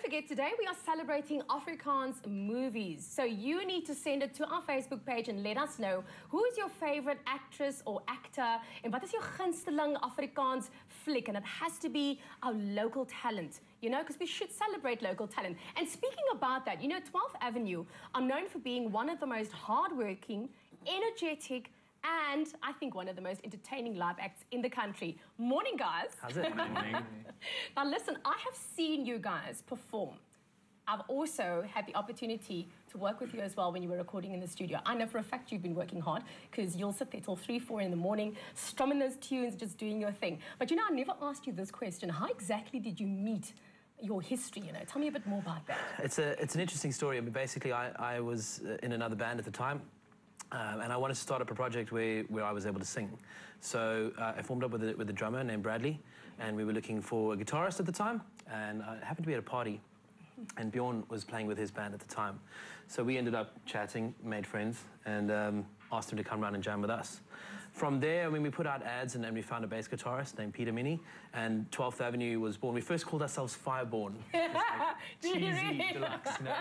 forget, today we are celebrating Afrikaans movies. So you need to send it to our Facebook page and let us know who is your favorite actress or actor and what is your gunsteling Afrikaans flick. And it has to be our local talent, you know, because we should celebrate local talent. And speaking about that, you know, 12th Avenue are known for being one of the most hardworking, energetic, and I think one of the most entertaining live acts in the country. Morning, guys. How's it? Morning. Now, listen, I have seen you guys perform. I've also had the opportunity to work with you as well when you were recording in the studio. I know for a fact you've been working hard because you'll sit there till 3, 4 in the morning, strumming those tunes, just doing your thing. But, you know, I never asked you this question. How exactly did you meet your history, you know? Tell me a bit more about that. It's an interesting story. I mean, basically, I was in another band at the time. And I wanted to start up a project where I was able to sing. So I formed up with a drummer named Bradley, and we were looking for a guitarist at the time, and I happened to be at a party, and Bjorn was playing with his band at the time. So we ended up chatting, made friends, and asked him to come round and jam with us. From there, I mean, we put out ads, and we found a bass guitarist named Peter Mini, and 12th Avenue was born. We first called ourselves Fireborn. Like cheesy deluxe, you know?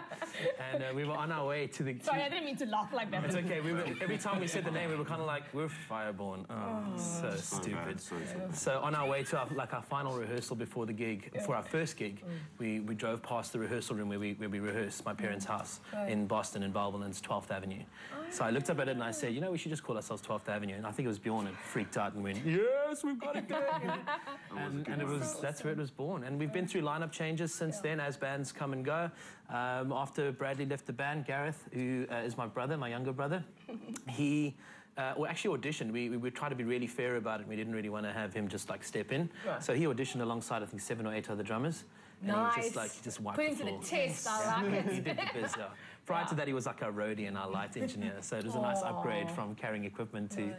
And we were on our way to the... Sorry, I didn't mean to laugh like that. It's okay. Every time we said the name, we were kind of like, we're Fireborn. Oh, so stupid. So on our way to our final rehearsal before the gig, for our first gig, we drove past the rehearsal room where we rehearsed, my parents' house in Boston, in Bellville, 12th Avenue. So I looked up at it and I said, you know, we should just call ourselves 12th Avenue. And I think it was Bjorn that freaked out and went, yes, we've got it there. and that's where it was born. And we've been through lineup changes since then as bands come and go. After Bradley left the band, Gareth, who is my brother, my younger brother, he actually auditioned. We tried to be really fair about it. We didn't really want to have him just like step in. Right. So he auditioned alongside, I think, 7 or 8 other drummers. And nice. He just wiped Put the him floor. to the test, I like it. He did the biz, yeah. Prior to that, he was like a roadie and our light engineer. So it was a nice upgrade from carrying equipment to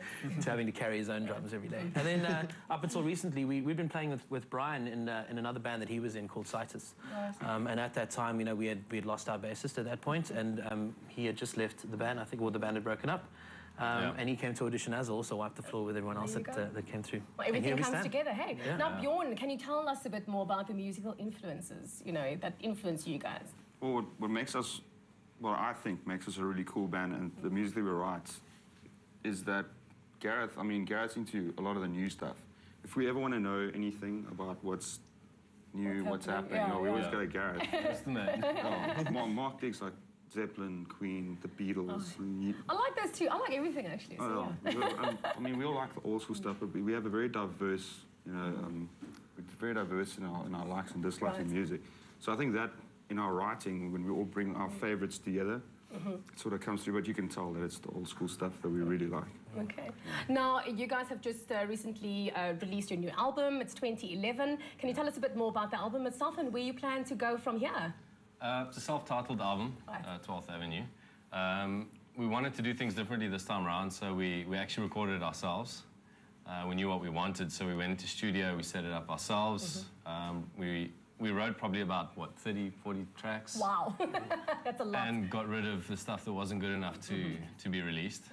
having to carry his own drums every day. And then up until recently, we've been playing with Brian in another band that he was in called Citus. Nice. And at that time, you know, we had lost our bassist at that point, and he had just left the band, I think, or the band had broken up. And he came to audition as well, also wiped the floor with everyone else that came through. Well, everything comes together, hey? Yeah. Now, Bjorn, can you tell us a bit more about the musical influences, you know, that influence you guys? Well, what makes us, well, I think makes us a really cool band, and the music that we write, is that Gareth's into a lot of the new stuff. If we ever want to know anything about what's new, what's happening, we always go to Gareth. That's the man. Mark digs like Zeppelin, Queen, the Beatles. I like those too. I like everything, actually. So, I mean, we all like the old school stuff, but we have a very diverse, you know, we're very diverse in our likes and dislikes in music. So I think that in our writing, when we all bring our favourites together, it sort of comes through, but you can tell that it's the old school stuff that we really like. Okay. Now, you guys have just recently released your new album. It's 2011. Can you tell us a bit more about the album itself and where you plan to go from here? It's a self-titled album, 12th Avenue. We wanted to do things differently this time around, so we actually recorded it ourselves. We knew what we wanted, so we went into studio, we set it up ourselves. We wrote probably about, what, 30, 40 tracks. Wow, that's a lot. And got rid of the stuff that wasn't good enough to be released.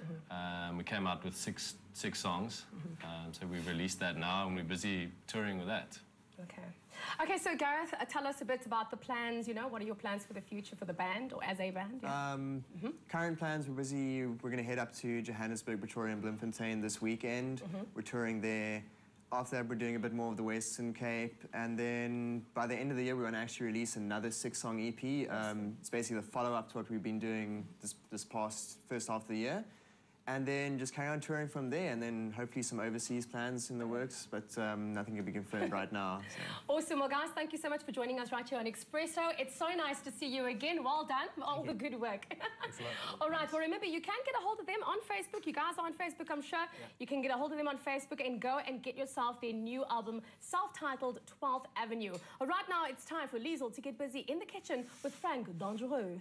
We came out with six songs, so we've released that now, and we're busy touring with that. Okay. Okay, so Gareth, tell us a bit about the plans, you know, what are your plans for the future for the band, or as a band? Yeah. Current plans, we're busy, we're going to head up to Johannesburg, Pretoria and Bloemfontein this weekend. We're touring there. After that, we're doing a bit more of the Western Cape, and then by the end of the year, we're going to actually release another 6-song EP. It's basically the follow-up to what we've been doing this past first half of the year. And then just carry on touring from there, and then hopefully some overseas plans in the works, but nothing can be confirmed right now. So. Awesome. Well, guys, thank you so much for joining us right here on Expresso. It's so nice to see you again. Well done for all the good work. Thanks a lot. All right. Well, remember, you can get a hold of them on Facebook. You guys are on Facebook, I'm sure. Yeah. You can get a hold of them on Facebook and go and get yourself their new album, self-titled 12th Avenue. Right now, it's time for Liesl to get busy in the kitchen with Frank Dangereux.